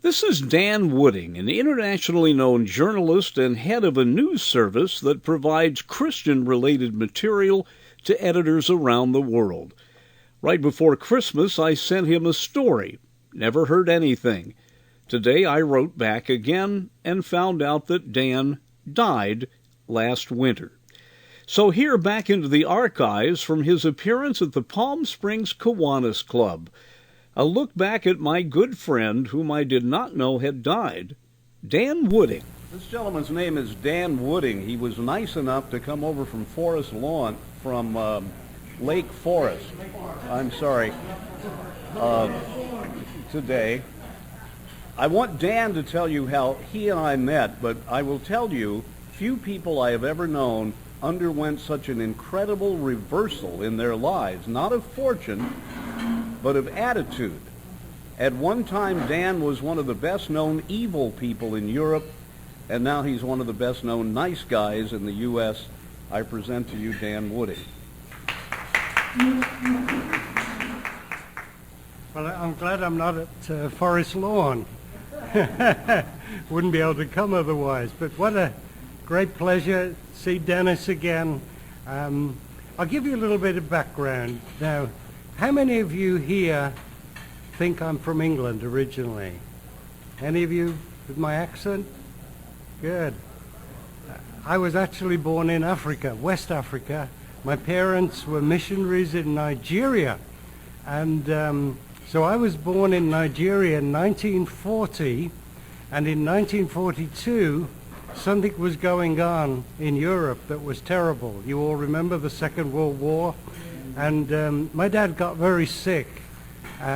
This is Dan Wooding, an internationally known journalist and head of a news service that provides Christian-related material to editors around the world. Right before Christmas, I sent him a story. Never heard anything. Today, I wrote back again and found out that Dan died last winter. So here, back into the archives from his appearance at the Palm Springs Kiwanis Club. A look back at my good friend, whom I did not know had died, Dan Wooding. This gentleman's name is Dan Wooding. He was nice enough to come over from Lake Forest. I'm sorry. Today. I want Dan to tell you how he and I met, but I will tell you, few people I have ever known underwent such an incredible reversal in their lives, not of fortune, but of attitude. At one time, Dan was one of the best-known evil people in Europe, and now he's one of the best-known nice guys in the U.S. I present to you Dan Wooding. Well, I'm glad I'm not at Forest Lawn. Wouldn't be able to come otherwise. But what a great pleasure to see Dennis again. I'll give you a little bit of background. Now, how many of you here think I'm from England originally? Any of you with my accent? Good. I was actually born in Africa, West Africa. My parents were missionaries in Nigeria. And so I was born in Nigeria in 1940. And in 1942, something was going on in Europe that was terrible. You all remember the Second World War? And my dad got very sick.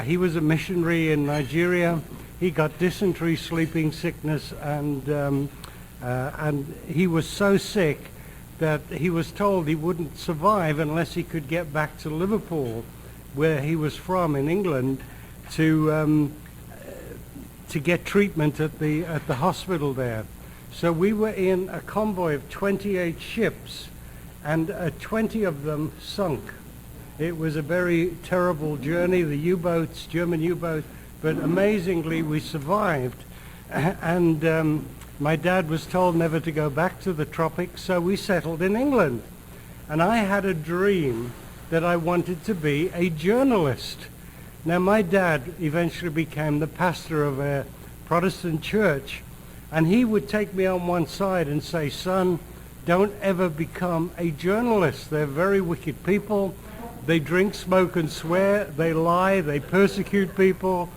He was a missionary in Nigeria. He got dysentery, sleeping sickness, and he was so sick that he was told he wouldn't survive unless he could get back to Liverpool, where he was from in England, to get treatment at the hospital there. So we were in a convoy of 28 ships, and 20 of them sunk. It was a very terrible journey, the U-boats, German U-boats, but amazingly we survived. And my dad was told never to go back to the tropics, so we settled in England. And I had a dream that I wanted to be a journalist. Now, my dad eventually became the pastor of a Protestant church, and he would take me on one side and say, "Son, don't ever become a journalist. They're very wicked people. They drink, smoke, and swear. They lie. They persecute people.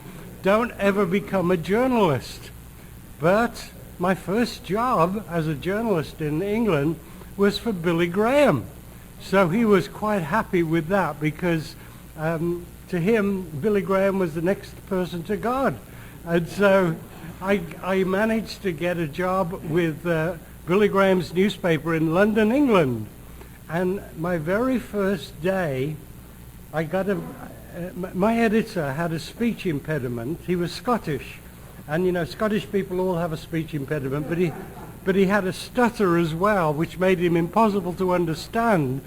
Don't ever become a journalist." But my first job as a journalist in England was for Billy Graham. So he was quite happy with that because to him, Billy Graham was the next person to God. And so I managed to get a job with Billy Graham's newspaper in London, England. And my very first day, I got my editor had a speech impediment. He was Scottish. And you know, Scottish people all have a speech impediment, but he had a stutter as well, which made him impossible to understand.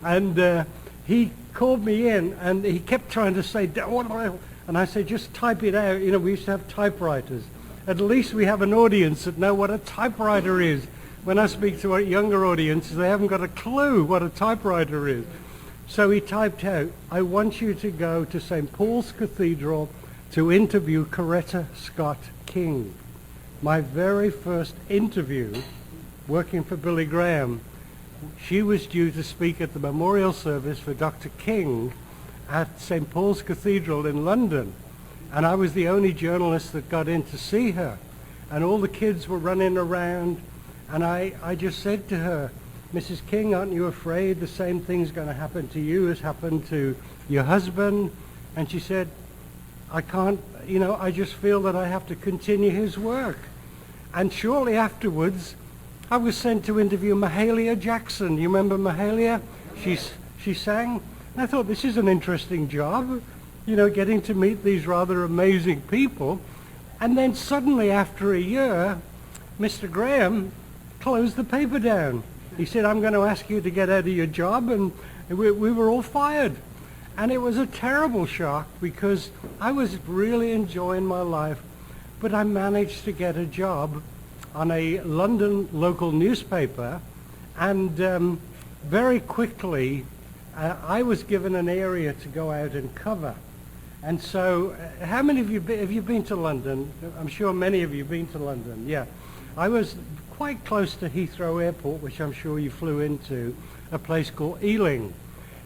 And he called me in, and he kept trying to say, and I said, just type it out. You know, we used to have typewriters. At least we have an audience that know what a typewriter is. When I speak to younger audiences, they haven't got a clue what a typewriter is. So he typed out, "I want you to go to St. Paul's Cathedral to interview Coretta Scott King." My very first interview, working for Billy Graham, she was due to speak at the memorial service for Dr. King at St. Paul's Cathedral in London. And I was the only journalist that got in to see her. And all the kids were running around. And I just said to her, "Mrs. King, aren't you afraid the same thing's going to happen to you as happened to your husband?" And she said, "I can't, I just feel that I have to continue his work." And shortly afterwards, I was sent to interview Mahalia Jackson. You remember Mahalia? She sang. And I thought, this is an interesting job, getting to meet these rather amazing people. And then suddenly, after a year, Mr. Graham closed the paper down. He said, "I'm going to ask you to get out of your job," and we were all fired. And it was a terrible shock because I was really enjoying my life but I managed to get a job on a London local newspaper, and very quickly I was given an area to go out and cover. And so, how many of you have you been to London? I'm sure many of you have been to London. Yeah, I was quite close to Heathrow Airport, which I'm sure you flew into, a place called Ealing.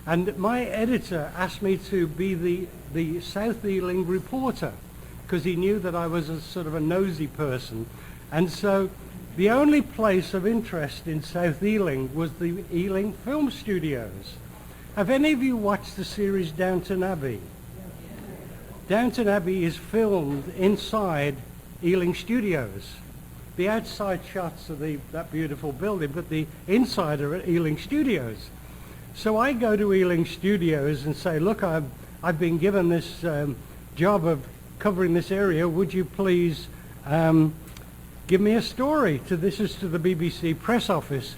And my editor asked me to be the South Ealing reporter, because he knew that I was a sort of a nosy person. And so the only place of interest in South Ealing was the Ealing Film Studios. Have any of you watched the series Downton Abbey? Downton Abbey is filmed inside Ealing Studios. The outside shots of that beautiful building, but the inside are at Ealing Studios. So I go to Ealing Studios and say, look, I've been given this job of covering this area. Would you please give me a story? This is to the BBC press office.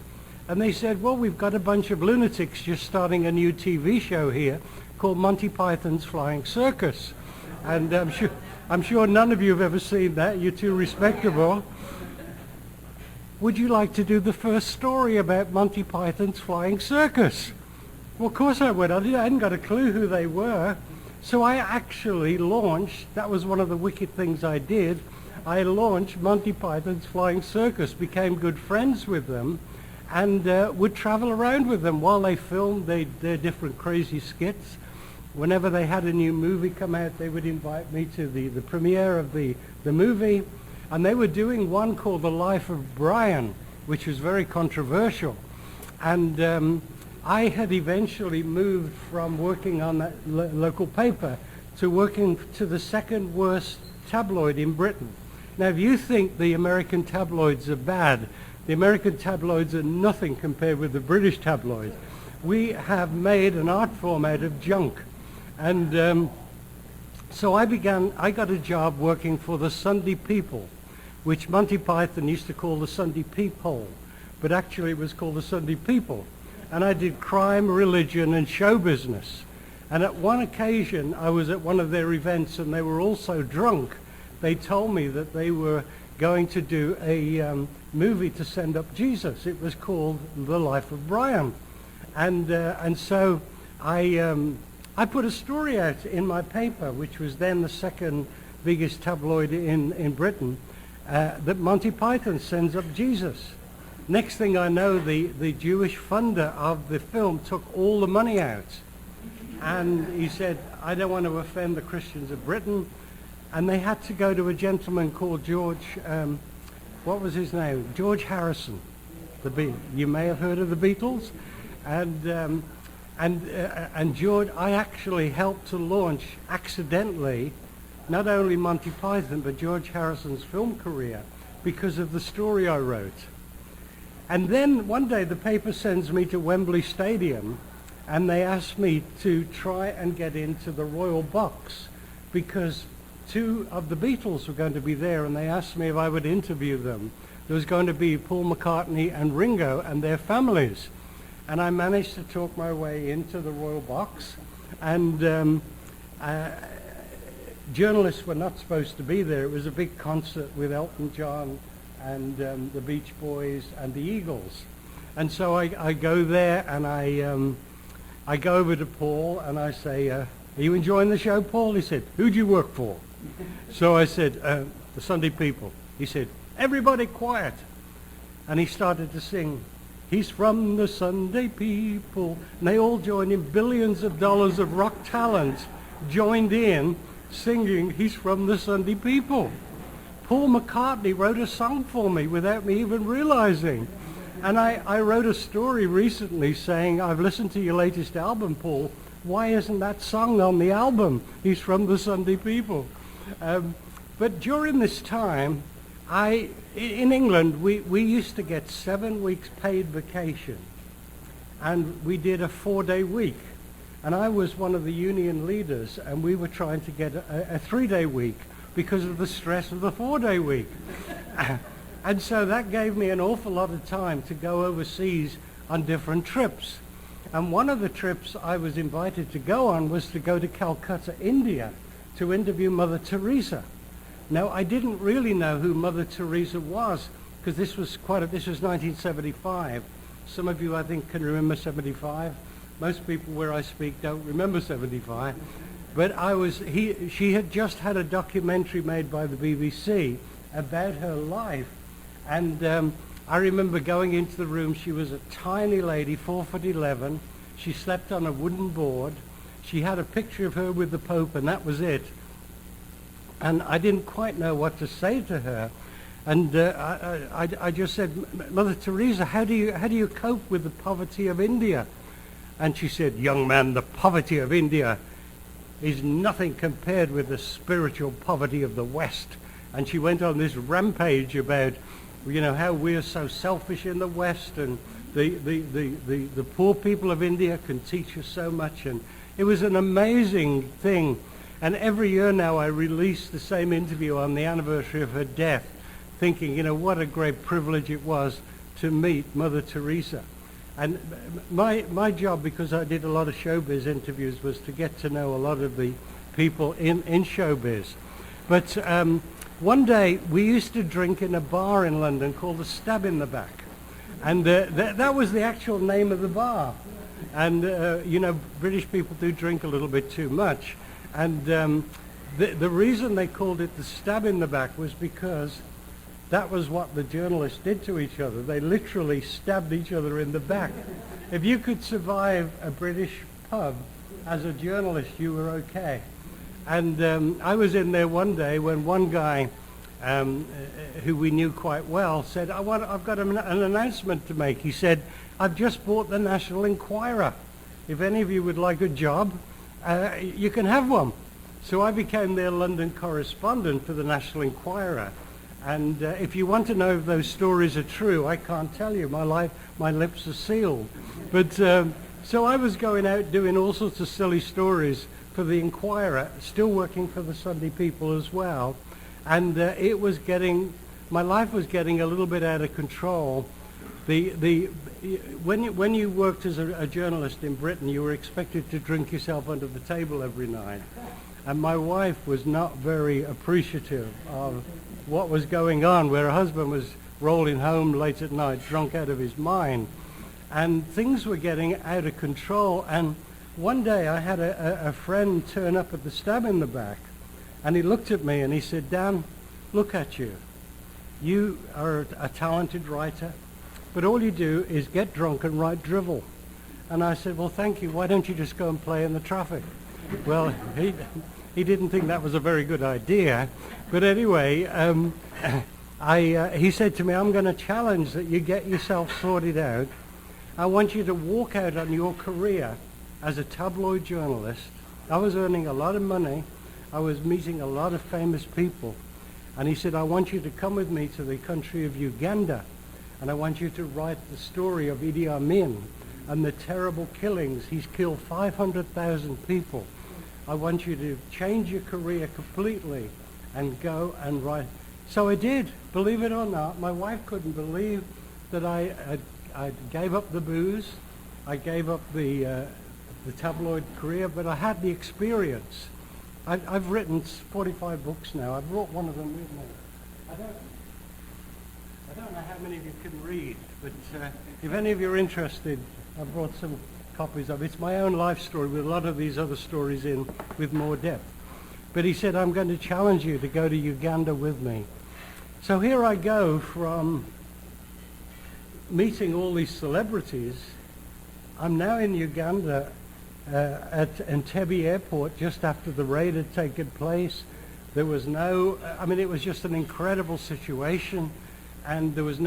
And they said, well, we've got a bunch of lunatics just starting a new TV show here called Monty Python's Flying Circus. And I'm sure none of you have ever seen that. You're too respectable. Would you like to do the first story about Monty Python's Flying Circus? Well, of course I would. I hadn't got a clue who they were. So I actually launched, that was one of the wicked things I did, I launched Monty Python's Flying Circus, became good friends with them, and would travel around with them while they filmed their different crazy skits. Whenever they had a new movie come out, they would invite me to the premiere of the movie. And they were doing one called The Life of Brian, which was very controversial. And I had eventually moved from working on that local paper to working to the second worst tabloid in Britain. Now, if you think the American tabloids are bad, the American tabloids are nothing compared with the British tabloids. We have made an art form out of junk. And so I got a job working for the Sunday People, which Monty Python used to call the Sunday Peephole, but actually it was called the Sunday People. And I did crime, religion, and show business. And at one occasion, I was at one of their events, and they were all so drunk, they told me that they were going to do a movie to send up Jesus. It was called The Life of Brian. And so I put a story out in my paper, which was then the second biggest tabloid in Britain, that Monty Python sends up Jesus. Next thing I know, the Jewish funder of the film took all the money out. And he said, I don't want to offend the Christians of Britain. And they had to go to a gentleman called George, what was his name? George Harrison. You may have heard of the Beatles. And George, I actually helped to launch accidentally not only Monty Python but George Harrison's film career because of the story I wrote. And then one day the paper sends me to Wembley Stadium and they asked me to try and get into the Royal Box because two of the Beatles were going to be there, and they asked me if I would interview them. There was going to be Paul McCartney and Ringo and their families. And I managed to talk my way into the Royal Box, and journalists were not supposed to be there. It was a big concert with Elton John and the Beach Boys and the Eagles. And so I go there, and I go over to Paul and I say, are you enjoying the show, Paul? He said, who do you work for? So I said, the Sunday People. He said, everybody quiet. And he started to sing, he's from the Sunday People. And they all joined in. Billions of dollars of rock talent joined in singing, he's from the Sunday People. Paul McCartney wrote a song for me without me even realizing. And I wrote a story recently saying, I've listened to your latest album, Paul. Why isn't that song on the album? He's from the Sunday People. But during this time, in England, we used to get 7 weeks paid vacation. And we did a 4-day week. And I was one of the union leaders, and we were trying to get a 3-day week because of the stress of the 4-day week. And so that gave me an awful lot of time to go overseas on different trips. And one of the trips I was invited to go on was to go to Calcutta, India, to interview Mother Teresa. Now, I didn't really know who Mother Teresa was, because this was 1975. Some of you, I think, can remember 75. Most people where I speak don't remember 75. But she had just had a documentary made by the BBC about her life. And I remember going into the room. She was a tiny lady, 4'11". She slept on a wooden board. She had a picture of her with the Pope, and that was it. And I didn't quite know what to say to her. And I just said, Mother Teresa, how do you cope with the poverty of India? And she said, young man, the poverty of India is nothing compared with the spiritual poverty of the West. And she went on this rampage about, how we're so selfish in the West, and the poor people of India can teach us so much. And it was an amazing thing. And every year now I release the same interview on the anniversary of her death, thinking, what a great privilege it was to meet Mother Teresa. And my job, because I did a lot of showbiz interviews, was to get to know a lot of the people in showbiz. But one day we used to drink in a bar in London called the Stab in the Back. And that was the actual name of the bar. And, British people do drink a little bit too much. And the reason they called it the Stab in the Back was because that was what the journalists did to each other. They literally stabbed each other in the back. If you could survive a British pub as a journalist, you were okay. And I was in there one day when one guy who we knew quite well said, I've got an announcement to make. He said, I've just bought the National Enquirer. If any of you would like a job, you can have one. So I became their London correspondent for the National Enquirer. And if you want to know if those stories are true, I can't tell you. My lips are sealed. But so I was going out doing all sorts of silly stories for the Enquirer, still working for the Sunday People as well. And my life was getting a little bit out of control. When you worked as a journalist in Britain, you were expected to drink yourself under the table every night. And my wife was not very appreciative of what was going on, where her husband was rolling home late at night, drunk out of his mind. And things were getting out of control. And one day I had a friend turn up at the Stab in the Back. And he looked at me and he said, Dan, look at you. You are a talented writer, but all you do is get drunk and write drivel. And I said, well, thank you. Why don't you just go and play in the traffic? Well, he didn't think that was a very good idea. But anyway, he said to me, I'm going to challenge that you get yourself sorted out. I want you to walk out on your career as a tabloid journalist. I was earning a lot of money. I was meeting a lot of famous people. And he said, I want you to come with me to the country of Uganda. And I want you to write the story of Idi Amin and the terrible killings. He's killed 500,000 people. I want you to change your career completely and go and write. So I did, believe it or not. My wife couldn't believe that I gave up the booze. I gave up the tabloid career, but I had the experience. I've written 45 books now. I brought one of them with me. I don't know how many of you can read, but if any of you are interested, I brought some copies of it. It's my own life story with a lot of these other stories in with more depth. But he said, I'm going to challenge you to go to Uganda with me. So here I go from meeting all these celebrities. I'm now in Uganda at Entebbe Airport just after the raid had taken place. There was it was just an incredible situation. And there was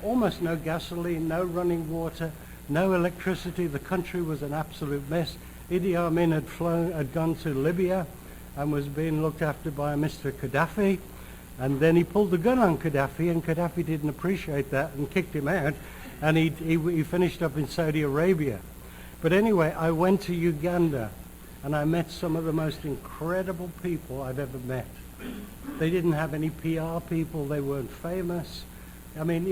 almost no gasoline, no running water, no electricity. The country was an absolute mess. Idi Amin had gone to Libya and was being looked after by Mr. Gaddafi. And then he pulled the gun on Gaddafi, and Gaddafi didn't appreciate that and kicked him out. And he finished up in Saudi Arabia. But anyway, I went to Uganda and I met some of the most incredible people I've ever met. They didn't have any PR people. They weren't famous. I mean,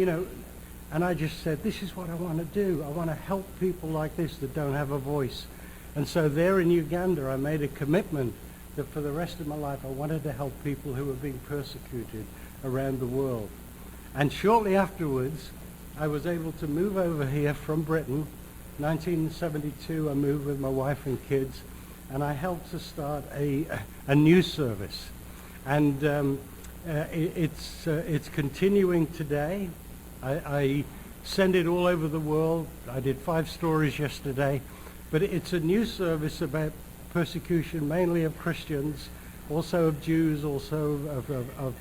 and I just said, this is what I want to do. I want to help people like this that don't have a voice. And so there in Uganda, I made a commitment that for the rest of my life I wanted to help people who were being persecuted around the world. And shortly afterwards, I was able to move over here from Britain. 1972, I moved with my wife and kids, and I helped to start a news service. And it's continuing today. I send it all over the world. I did 5 stories yesterday, but it's a news service about persecution, mainly of Christians, also of Jews, also of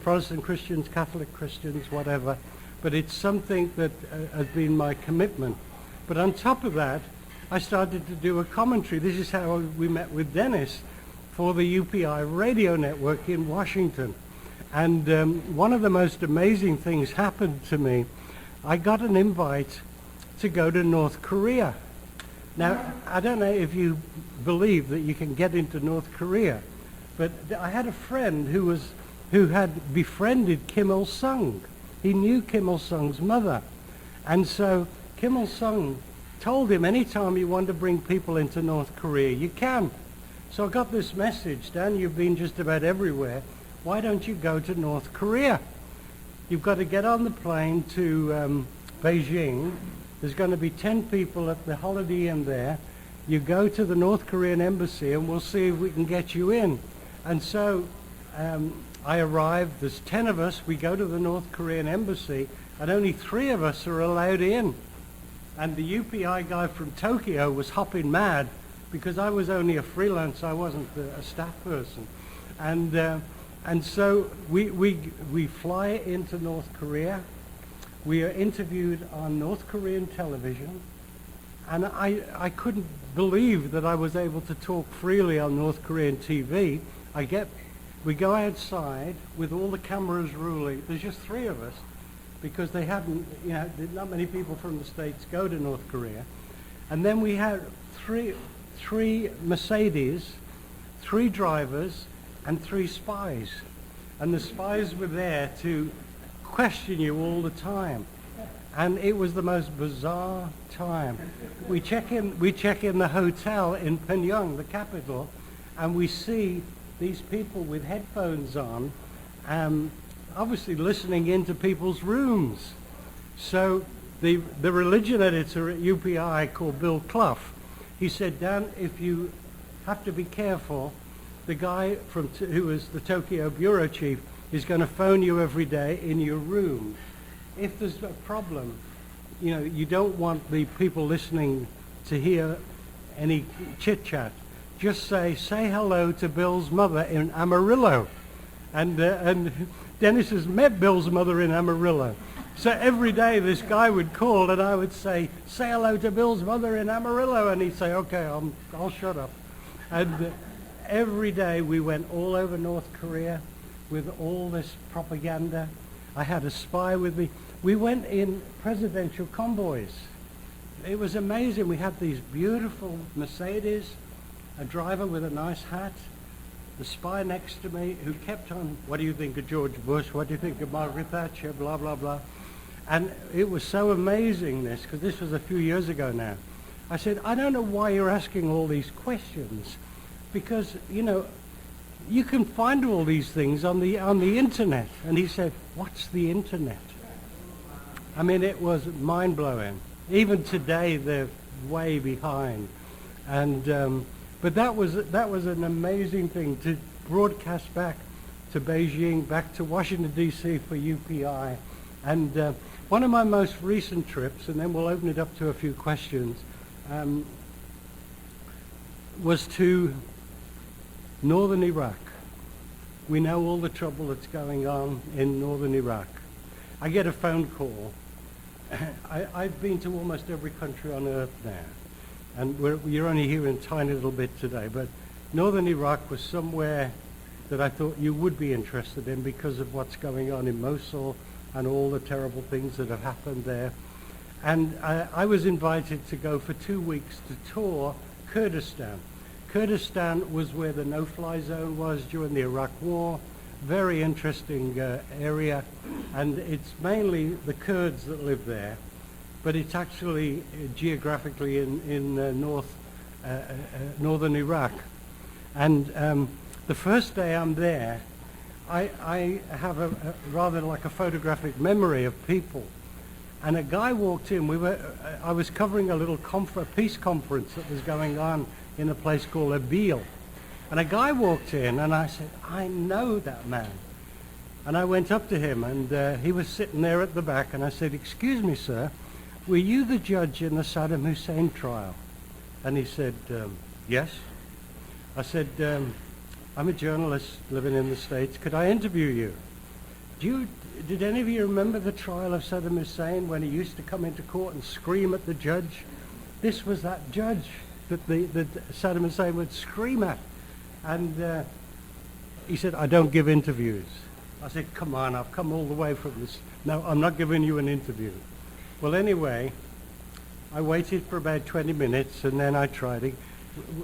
Protestant Christians, Catholic Christians, whatever. But it's something that has been my commitment. But on top of that, I started to do a commentary. This is how we met with Dennis for the UPI radio network in Washington. And one of the most amazing things happened to me. I got an invite to go to North Korea. Now, I don't know if you believe that you can get into North Korea, but I had a friend who had befriended Kim Il-sung. He knew Kim Il-sung's mother. And so Kim Il-sung told him, anytime you want to bring people into North Korea, you can. So I got this message, Dan, you've been just about everywhere. Why don't you go to North Korea? You've got to get on the plane to Beijing. There's going to be 10 people at the Holiday Inn there. You go to the North Korean embassy and we'll see if we can get you in. And so I arrived, there's 10 of us, we go to the North Korean embassy, and only 3 of us are allowed in. And the UPI guy from Tokyo was hopping mad because I was only a freelance, I wasn't a staff person. And so we fly into North Korea. We are interviewed on North Korean television, and I couldn't believe that I was able to talk freely on North Korean TV. We go outside with all the cameras rolling. There's just 3 of us because they hadn't, not many people from the States go to North Korea. And then we had three Mercedes, 3 drivers, and 3 spies. And the spies were there to question you all the time. And it was the most bizarre time. We check in the hotel in Pyongyang, the capital, and we see these people with headphones on, obviously listening into people's rooms. So the religion editor at UPI, called Bill Clough, he said, Dan, if you have to be careful, the guy who was the Tokyo bureau chief is going to phone you every day in your room. If there's a problem, you don't want the people listening to hear any chit-chat. Just say hello to Bill's mother in Amarillo. And Dennis has met Bill's mother in Amarillo. So every day this guy would call and I would say hello to Bill's mother in Amarillo. And he'd say, okay, I'll shut up. And every day we went all over North Korea with all this propaganda. I had a spy with me. We went in presidential convoys. It was amazing. We had these beautiful Mercedes, a driver with a nice hat, the spy next to me who kept on, what do you think of George Bush? What do you think of Margaret Thatcher? Blah, blah, blah. And it was so amazing, because this was a few years ago now. I said, I don't know why you're asking all these questions, because, you can find all these things on the internet. And he said, what's the internet? I mean, it was mind-blowing. Even today, they're way behind. And but that was an amazing thing to broadcast back to Beijing, back to Washington, D.C. for UPI. And one of my most recent trips, and then we'll open it up to a few questions, was to northern Iraq. We know all the trouble that's going on in northern Iraq. I get a phone call. I've been to almost every country on earth now. And you're only hearing a tiny little bit today. But northern Iraq was somewhere that I thought you would be interested in because of what's going on in Mosul and all the terrible things that have happened there. And I was invited to go for 2 weeks to tour Kurdistan. Kurdistan was where the no-fly zone was during the Iraq War. Very interesting area. And it's mainly the Kurds that live there. But it's actually geographically in northern Iraq. And the first day I'm there, I have a rather like a photographic memory of people. And a guy walked in. I was covering a little peace conference that was going on in a place called Erbil. And a guy walked in, and I said, I know that man. And I went up to him, and he was sitting there at the back, and I said, excuse me, sir, were you the judge in the Saddam Hussein trial? And he said, yes. I said, I'm a journalist living in the States. Could I interview you? Did any of you remember the trial of Saddam Hussein when he used to come into court and scream at the judge? This was that judge that Saddam Hussein would scream at. And he said, I don't give interviews. I said, come on, I've come all the way from this. No, I'm not giving you an interview. Well, anyway, I waited for about 20 minutes, and then I tried it.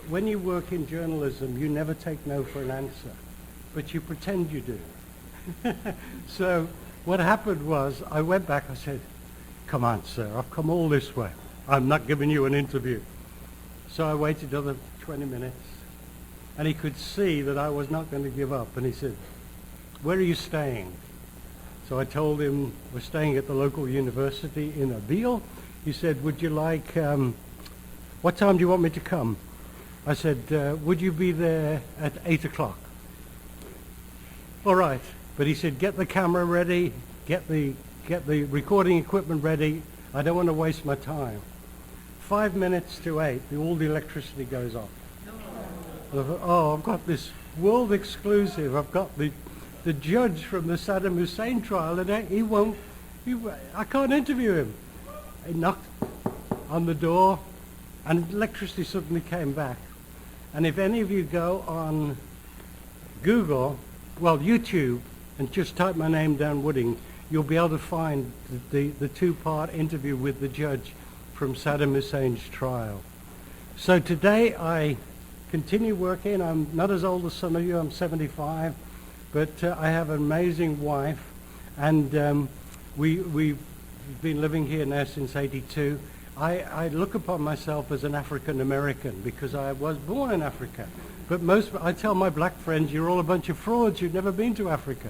When you work in journalism, you never take no for an answer, but you pretend you do. So what happened was, I went back, I said, come on, sir, I've come all this way. I'm not giving you an interview. So I waited another 20 minutes, and he could see that I was not going to give up, and he said, where are you staying? So I told him, we're staying at the local university in Erbil. He said, would you like, what time do you want me to come? I said, would you be there at 8 o'clock? All right. But he said, get the camera ready, get the recording equipment ready. I don't want to waste my time. 5 minutes to 8, all the electricity goes off. Oh, I've got this world exclusive. I've got the judge from the Saddam Hussein trial, and I can't interview him. He knocked on the door, and electricity suddenly came back. And if any of you go on Google, well, YouTube, and just type my name, Dan Wooding, you'll be able to find the two-part interview with the judge from Saddam Hussein's trial. So today I continue working. I'm not as old as some of you. I'm 75. But I have an amazing wife, and we've been living here now since '82. I look upon myself as an African American because I was born in Africa. But I tell my black friends, you're all a bunch of frauds. You've never been to Africa.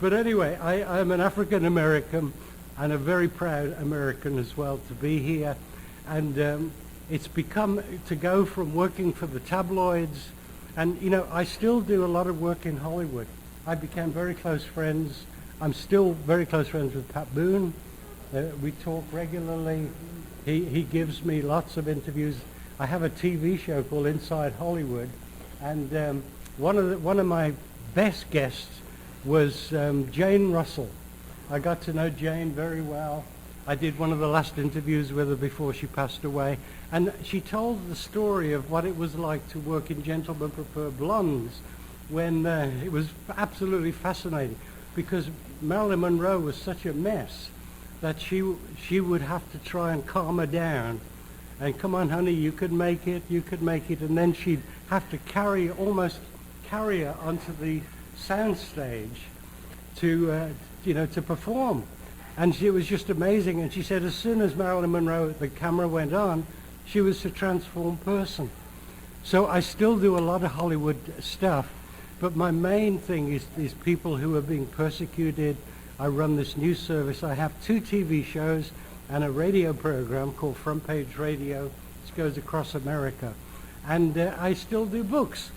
But anyway, I'm an African American and a very proud American as well to be here. And it's become to go from working for the tabloids. And, you know, I still do a lot of work in Hollywood. I became very close friends. I'm still very close friends with Pat Boone. We talk regularly. He gives me lots of interviews. I have a TV show called Inside Hollywood. And one of my best guests was Jane Russell. I got to know Jane very well. I did one of the last interviews with her before she passed away. And she told the story of what it was like to work in Gentlemen Prefer Blondes when it was absolutely fascinating because Marilyn Monroe was such a mess that she would have to try and calm her down. And come on, honey, you could make it, you could make it. And then she'd have to almost carry her onto the sound stage to perform. And it was just amazing. And she said as soon as Marilyn Monroe, the camera went on, she was a transformed person. So I still do a lot of Hollywood stuff, but my main thing is people who are being persecuted. I run this news service. I have 2 TV shows and a radio program called Front Page Radio, which goes across America. And I still do books.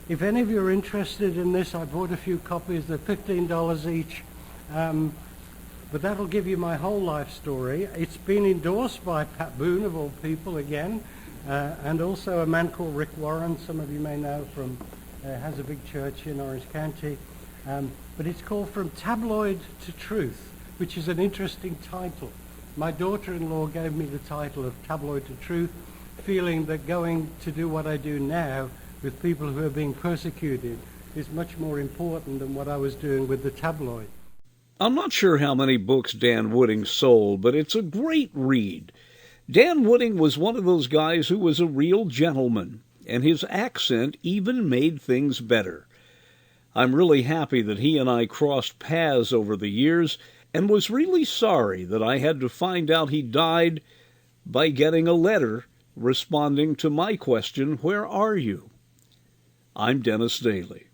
If any of you are interested in this, I bought a few copies. They're $15 each. But that'll give you my whole life story. It's been endorsed by Pat Boone, of all people, again, and also a man called Rick Warren, some of you may know from, has a big church in Orange County. But it's called From Tabloid to Truth, which is an interesting title. My daughter-in-law gave me the title of Tabloid to Truth, feeling that going to do what I do now with people who are being persecuted is much more important than what I was doing with the tabloid. I'm not sure how many books Dan Wooding sold, but it's a great read. Dan Wooding was one of those guys who was a real gentleman, and his accent even made things better. I'm really happy that he and I crossed paths over the years, and was really sorry that I had to find out he died by getting a letter responding to my question, "Where are you?" I'm Dennis Daly.